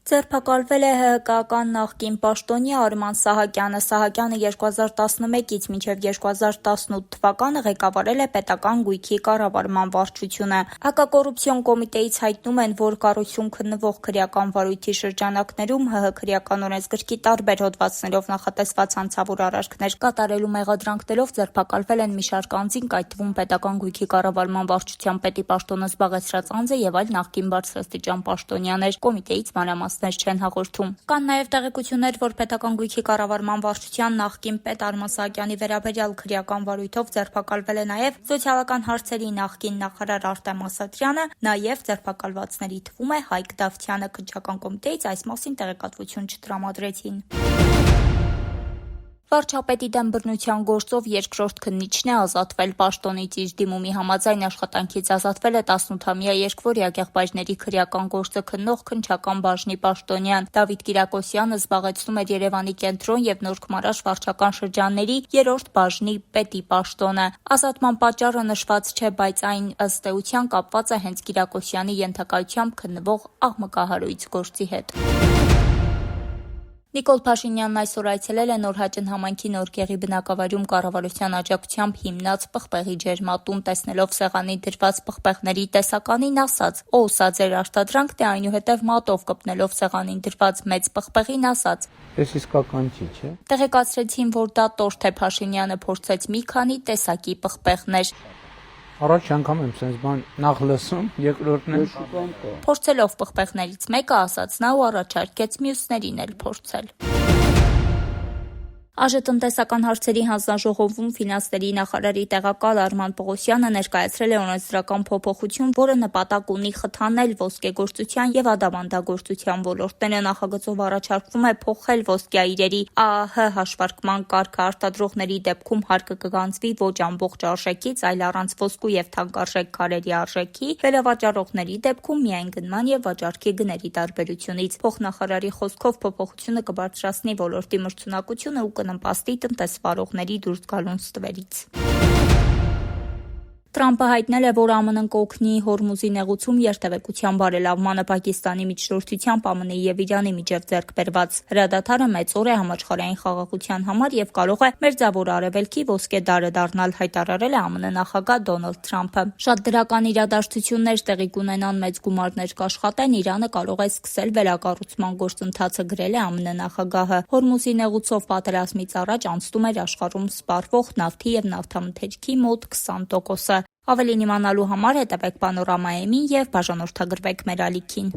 Ձերբակալվել է ՀՀԿ-ական նախկին պաշտոնյա Արման Սահակյանը։ Սահակյանը 2011-ից մինչև 2018 թվականը ղեկավարել է պետական գույքի կառավարման վարչությունը։ Հակակոռուպցիոն կոմիտեից հայտնում են, որ կառույցում քննվող քրեական վարույթի շրջանակներում ՀՀ քրեական օրենսգրքի տարբեր հոդվածներով նախատեսված հանցավոր արարքներ կատարելու մեղադրանքներով ձերբակալվել են մի շարք անձինք, այդ թվում պետական գույքի կառավարման վարչության պետի պաշտոնը զբաղեցրած անձը եւ այլ նախկին բարձրաստիճան պաշտոնյաներ։ Կոմիտեից մանրամասներ չեն հաղորդում։ Կան նաև տեղեկություններ, որ պետական գույքի կառավարման վարչության նախկին պետ Արման Սահակյանի վերաբերյալ քրեական վարույթով ձերբակալվել է նաև սոցիալական հարցերի նախկին նախարար Արտեմ Ասատրյանը, նաև ձերբակալվածների թվում է Հայկ Դավթյանը։ Քննչական կոմիտեից այս մասին տեղեկատվություն չտրամադրեցին։ Վարչապետի դեմ բռնության գործով երկրորդ քննիչն է ազատվել պաշտոնից։ Իր դիմումի համաձայն աշխատանքից ազատվել է 18-ամյա երկվորյա եղբայրների քրեական գործը քննող քննչական բաժնի պաշտոնյան։ Դավիթ Կիրակոսյանը զբաղեցնում էր Երևանի կենտրոն եւ Նոր Քմարաշ վարչական շրջանների 3-րդ բաժնի պետի պաշտոնը։ Ազատման պատճառը նշված չէ, բայց այն ըստ էության կապված է հենց Կիրակոսյանի ենթակայությամբ քննվող աղմկահարույց գործի հետ։ Նիկոլ Փաշինյանն այսօր այցելել է Նորհաճն համայնքի Նորգեղի բնակավայրում կառավարության աջակցությամբ հիմնած պղպեղի ջերմատուն, տեսնելով սեղանին դրված պղպեղների տեսականին ասաց. «Օ, սա ձեր արտադրանքն է», այնուհետև մատով կպնելով սեղանին դրված մեծ պղպեղին ասաց. «Էս իսկական չի, չէ»։ Տեղեկացրեցին, որ դա տորթ է։ Փաշինյանը փորձեց մի քանի տեսակի պղպեղներ։ Առաջ անգամ եմ սենց բան նախ լսում, երկրորդն եմ։ Փորձելով պղպեղներից մեկը ասաց նա ու առաջարկեց մյուսներին էլ փորձել։ Աժտնտեսական հարցերի հանձնաժողովում ֆինանսների նախարարի տեղակալ Արման Պողոսյանը ներկայացրել է օրենսդրական փոփոխություն, որը նպատակ ունի խթանել ոսկեգործության եւ ադամանդագործության ոլորտները։ Նախագծով առաջարկվում է փոխել ոսկեայրերի ԱԱՀ հաշվարկման կարգը։ Արտադրողների դեպքում հարկը կգանձվի ոչ ամբողջ արժեքից, այլ առանց ոսկու եւ թանկարժեք քարերի արժեքի, վերավաճառողների դեպքում միայն գնման եւ վաճառքի գների տարբերությունից։ Փոխնախարարի խոսքով փոփոխությունը կբարձրացնի ոլորտի մրցունակությունը ու կնպաստի տնտեսվարողների դուրս գալուն ստվերից։ Թրամփը հայտնել է, որ ԱՄՆ-ն կօգնի Հորմուզի նեղուցում երթևեկության բարելավմանը Պակիստանի միջնորդությամբ ԱՄՆ-ի եւ Իրանի միջև ձեռք բերված հրադադարը մեծ օր է համաշխարհային խաղաղության համար եւ կարող է Մերձավոր Արևելքի ոսկե դարը դառնալ, հայտարարել է ԱՄՆ նախագահ Դոնալդ Թրամփը։ Շատ դրական իրադարձություններ տեղի կունենան, մեծ գումարներ կաշխատեն, Իրանը կարող է սկսել վերակառուցման գործընթացը, գրել է ԱՄՆ նախագահը։ Հորմուզի նեղուցով պատերազմից առաջ անցնում էր աշխարհում սպառվող նավթի եւ նավթամթերքի մոտ 20%-ը։ Ավելին իմանալու համար հետևեք Պանորամայեմին եւ բաժանորդագրվեք մեր ալիքին։